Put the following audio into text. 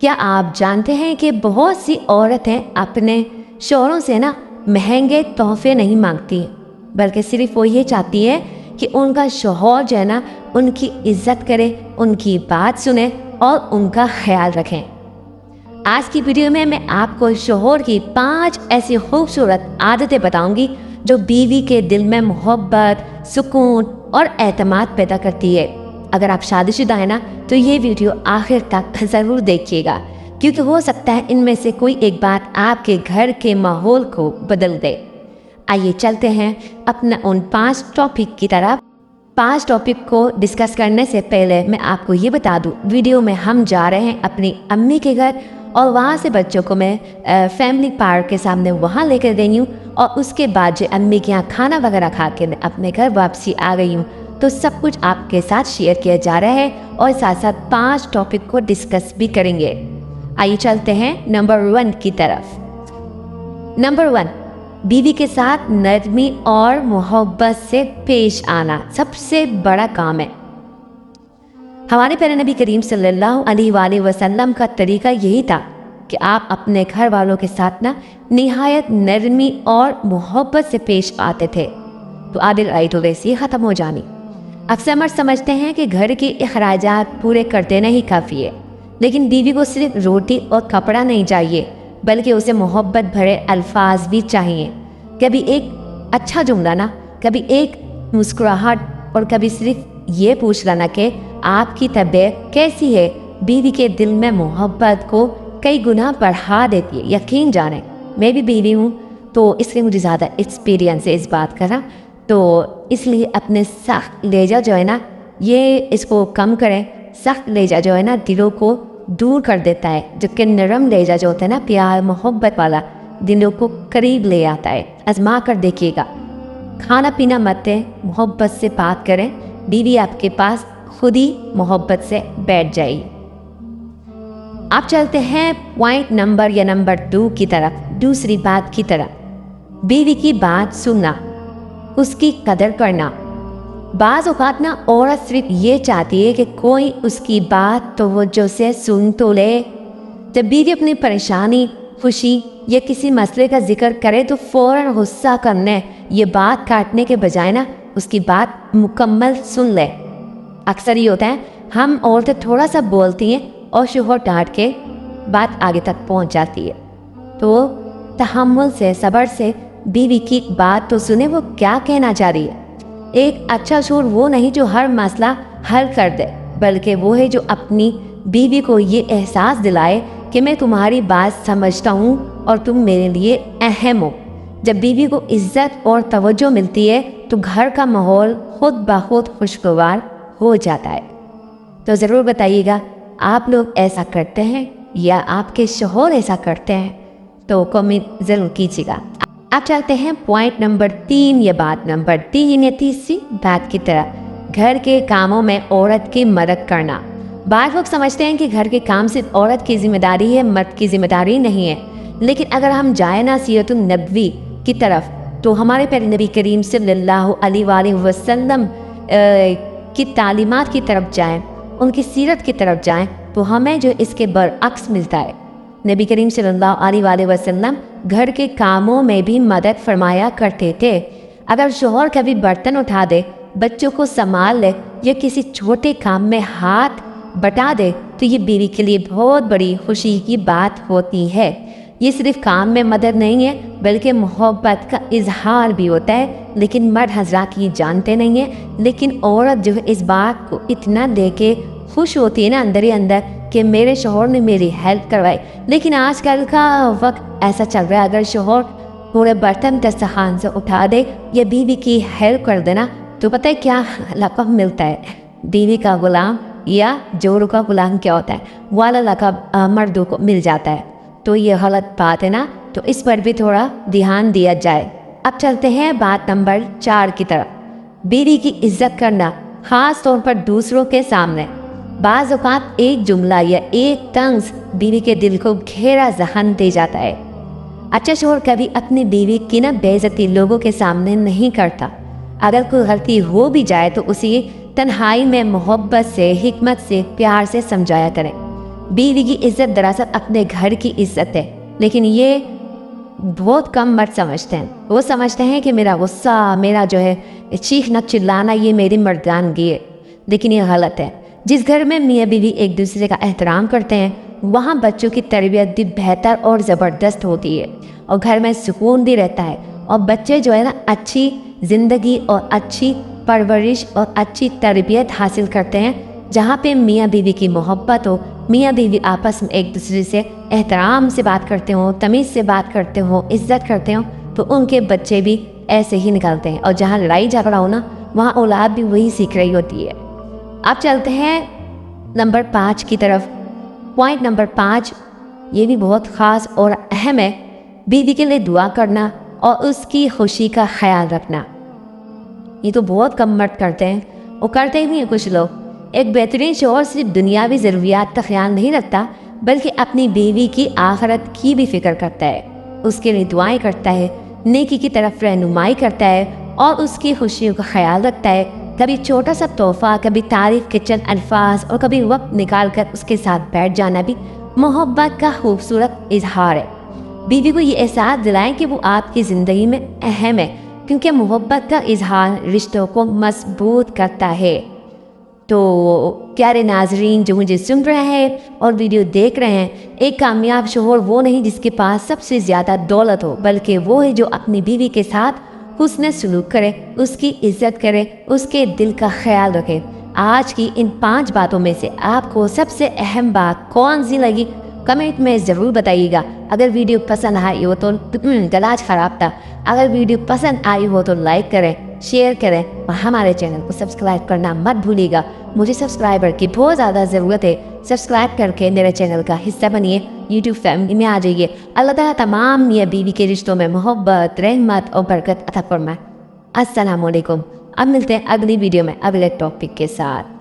کیا آپ جانتے ہیں کہ بہت سی عورتیں اپنے شوہروں سے مہنگے تحفے نہیں مانگتی ہیں، بلکہ صرف وہ یہ چاہتی ہے کہ ان کا شوہر جو ہے ان کی عزت کرے، ان کی بات سنے اور ان کا خیال رکھیں۔ آج کی ویڈیو میں آپ کو شوہر کی 5 ایسی خوبصورت عادتیں بتاؤں گی جو بیوی کے دل میں محبت، سکون اور اعتماد پیدا کرتی ہے۔ اگر آپ شادی شدہ ہیں تو یہ ویڈیو آخر تک ضرور دیکھیے گا، کیونکہ ہو سکتا ہے ان میں سے کوئی ایک بات آپ کے گھر کے ماحول کو بدل دے۔ آئیے چلتے ہیں اپنا ان 5 ٹاپک کی طرف۔ 5 ٹاپک کو ڈسکس کرنے سے پہلے میں آپ کو یہ بتا دوں، ویڈیو میں ہم جا رہے ہیں اپنی امی کے گھر، اور وہاں سے بچوں کو میں فیملی پارک کے سامنے وہاں لے کر گئی ہوں، اور اس کے بعد جو امی کے یہاں کھانا وغیرہ کھا کے اپنے گھر واپسی آ گئی ہوں، تو سب کچھ آپ کے ساتھ شیئر کیا جا رہا ہے اور ساتھ ساتھ 5 ٹاپک کو ڈسکس بھی کریں گے۔ آئیے چلتے ہیں نمبر 1 کی طرف۔ نمبر 1، بیوی کے ساتھ نرمی اور محبت سے پیش آنا سب سے بڑا کام ہے۔ ہمارے پیارے نبی کریم صلی اللہ علیہ وآلہ وسلم کا طریقہ یہی تھا کہ آپ اپنے گھر والوں کے ساتھ نہایت نرمی اور محبت سے پیش آتے تھے، تو آدھی لڑائی تو ویسے ہی ختم ہو جانی۔ اکثر مرد سمجھتے ہیں کہ گھر کے اخراجات پورے کر دینا ہی کافی ہے، لیکن بیوی کو صرف روٹی اور کپڑا نہیں چاہیے، بلکہ اسے محبت بھرے الفاظ بھی چاہیے۔ کبھی ایک اچھا جملہ کبھی ایک مسکراہٹ، اور کبھی صرف یہ پوچھ لینا کہ آپ کی طبیعت کیسی ہے، بیوی کے دل میں محبت کو کئی گنا بڑھا دیتی ہے۔ یقین جانیں، میں بھی بیوی ہوں، تو اس لیے مجھے زیادہ ایکسپیرینس ہے اس بات کا، تو اس لیے اپنے سخت لہجہ جو ہے یہ اس کو کم کریں۔ سخت لہجہ جو ہے دلوں کو دور کر دیتا ہے، جبکہ نرم لہجہ جو ہوتا ہے پیار محبت والا، دلوں کو قریب لے آتا ہے۔ آزما کر دیکھیے گا۔ کھانا پینا مت دیں، محبت سے بات کریں، بیوی آپ کے پاس خود ہی محبت سے بیٹھ جائے گی۔ آپ چلتے ہیں پوائنٹ نمبر 2 کی طرف، دوسری بات کی طرف۔ بیوی کی بات سننا، اس کی قدر کرنا۔ بعض اوقات عورت صرف یہ چاہتی ہے کہ کوئی اس کی بات توجہ سے سن تو لے۔ جب بیوی اپنی پریشانی، خوشی یا کسی مسئلے کا ذکر کرے تو فوراً غصہ کرنے یہ بات کاٹنے کے بجائے اس کی بات مکمل سن لے۔ اکثر یہ ہوتا ہے ہم عورتیں تھوڑا سا بولتی ہیں اور شوہر ڈانٹ کے بات آگے تک پہنچ جاتی ہے، تو تحمل سے، صبر سے بیوی کی بات تو سنیں، وہ کیا کہنا چاہ رہی ہے۔ ایک اچھا شوہر وہ نہیں جو ہر مسئلہ حل کر دے، بلکہ وہ ہے جو اپنی بیوی کو یہ احساس دلائے کہ میں تمہاری بات سمجھتا ہوں اور تم میرے لیے اہم ہو۔ جب بیوی کو عزت اور توجہ ملتی ہے تو گھر کا ماحول خود بخود خوشگوار ہو جاتا ہے۔ تو ضرور بتائیے گا، آپ لوگ ایسا کرتے ہیں یا آپ کے شوہر ایسا کرتے ہیں؟ تو کمنٹ ضرور کیجیے گا۔ آپ چلتے ہیں پوائنٹ نمبر 3 یا بات نمبر 3 یا تیسری بات کی طرف، گھر کے کاموں میں عورت کی مدد کرنا۔ بعض لوگ سمجھتے ہیں کہ گھر کے کام صرف عورت کی ذمہ داری ہے، مرد کی ذمہ داری نہیں ہے، لیکن اگر ہم جائیں سیرت النبوی کی طرف تو ہمارے پیارے نبی کریم صلی اللہ علیہ وآلہ وسلم کی تعلیمات کی طرف جائیں، ان کی سیرت کی طرف جائیں، تو ہمیں جو اس کے برعکس ملتا ہے۔ نبی کریم صلی اللہ علیہ وآلہ وسلم گھر کے کاموں میں بھی مدد فرمایا کرتے تھے۔ اگر شوہر کبھی برتن اٹھا دے، بچوں کو سنبھال لے یا کسی چھوٹے کام میں ہاتھ بٹا دے تو یہ بیوی کے لیے بہت بڑی خوشی کی بات ہوتی ہے۔ یہ صرف کام میں مدد نہیں ہے بلکہ محبت کا اظہار بھی ہوتا ہے، لیکن مرد حضرات یہ جانتے نہیں ہیں، لیکن عورت جو ہے اس بات کو اتنا دے کے خوش ہوتی ہے اندر ہی اندر کہ میرے شوہر نے میری ہیلپ کروائی۔ لیکن آج کل کا وقت ایسا چل رہا ہے، اگر شوہر پورے برتن دسترخوان سے اٹھا دے یا بیوی کی ہیلپ کر دینا تو پتہ ہے کیا لقب ملتا ہے؟ بیوی کا غلام یا جورو کا غلام کیا ہوتا ہے، والا لقب مردوں کو مل جاتا ہے۔ تو یہ غلط بات ہے تو اس پر بھی تھوڑا دھیان دیا جائے۔ اب چلتے ہیں بات نمبر 4 کی طرف، بیوی کی عزت کرنا، خاص طور پر دوسروں کے سامنے۔ بعض اوقات ایک جملہ یا ایک طنز بیوی کے دل کو گہرا زخم دے جاتا ہے۔ اچھا شوہر کبھی اپنی بیوی کی بے عزتی لوگوں کے سامنے نہیں کرتا۔ اگر کوئی غلطی ہو بھی جائے تو اسے تنہائی میں محبت سے، حکمت سے، پیار سے سمجھایا کریں۔ بیوی کی عزت دراصل اپنے گھر کی عزت ہے، لیکن یہ بہت کم مرد سمجھتے ہیں۔ وہ سمجھتے ہیں کہ میرا غصہ، میرا جو ہے چیخنا چلانا یہ میری مردانگی ہے، لیکن یہ غلط ہے۔ جس گھر میں میاں بیوی ایک دوسرے کا احترام کرتے ہیں وہاں بچوں کی تربیت بھی بہتر اور زبردست ہوتی ہے، اور گھر میں سکون بھی رہتا ہے، اور بچے جو ہے نا اچھی زندگی اور اچھی پرورش اور اچھی تربیت حاصل کرتے ہیں۔ جہاں پہ میاں بیوی کی محبت ہو، میاں بیوی آپس میں ایک دوسرے سے احترام سے بات کرتے ہوں، تمیز سے بات کرتے ہوں، عزت کرتے ہوں، تو ان کے بچے بھی ایسے ہی نکلتے ہیں۔ اور جہاں لڑائی جھگڑا ہو نا وہاں اولاد بھی وہی سیکھ رہی ہوتی ہے۔ اب چلتے ہیں نمبر 5 کی طرف۔ پوائنٹ نمبر 5 یہ بھی بہت خاص اور اہم ہے، بیوی کے لیے دعا کرنا اور اس کی خوشی کا خیال رکھنا۔ یہ تو بہت کم مرد کرتے ہیں، وہ کرتے بھی ہیں کچھ لوگ۔ ایک بہترین شوہر صرف دنیاوی ضروریات کا خیال نہیں رکھتا بلکہ اپنی بیوی کی آخرت کی بھی فکر کرتا ہے، اس کے لیے دعائیں کرتا ہے، نیکی کی طرف رہنمائی کرتا ہے اور اس کی خوشیوں کا خیال رکھتا ہے۔ کبھی چھوٹا سا تحفہ، کبھی تعریف کے چند الفاظ اور کبھی وقت نکال کر اس کے ساتھ بیٹھ جانا بھی محبت کا خوبصورت اظہار ہے۔ بیوی کو یہ احساس دلائیں کہ وہ آپ کی زندگی میں اہم ہے، کیونکہ محبت کا اظہار رشتوں کو مضبوط کرتا ہے۔ تو پیارے ناظرین جو مجھے سن رہے ہیں اور ویڈیو دیکھ رہے ہیں، ایک کامیاب شوہر وہ نہیں جس کے پاس سب سے زیادہ دولت ہو، بلکہ وہ ہے جو اپنی بیوی کے ساتھ حسن سلوک کرے، اس کی عزت کرے، اس کے دل کا خیال رکھے۔ آج کی ان 5 باتوں میں سے آپ کو سب سے اہم بات کون سی لگی کمنٹ میں ضرور بتائیے گا۔ اگر ویڈیو پسند آئی ہو تو گلاج خراب تھا، اگر ویڈیو پسند آئی ہو تو لائک کریں، شیئر کریں اور ہمارے چینل کو سبسکرائب کرنا مت بھولیے گا۔ مجھے سبسکرائبر کی بہت زیادہ ضرورت ہے، سبسکرائب کر کے میرے چینل کا حصہ بنیے، یوٹیوب فیملی میں آ جائیے۔ اللہ تعالیٰ تمام میاں بیوی کے رشتوں میں محبت، رحمت اور برکت عطا فرمائے۔ السلام علیکم۔ اب ملتے ہیں اگلی ویڈیو میں اگلے ٹاپک کے ساتھ۔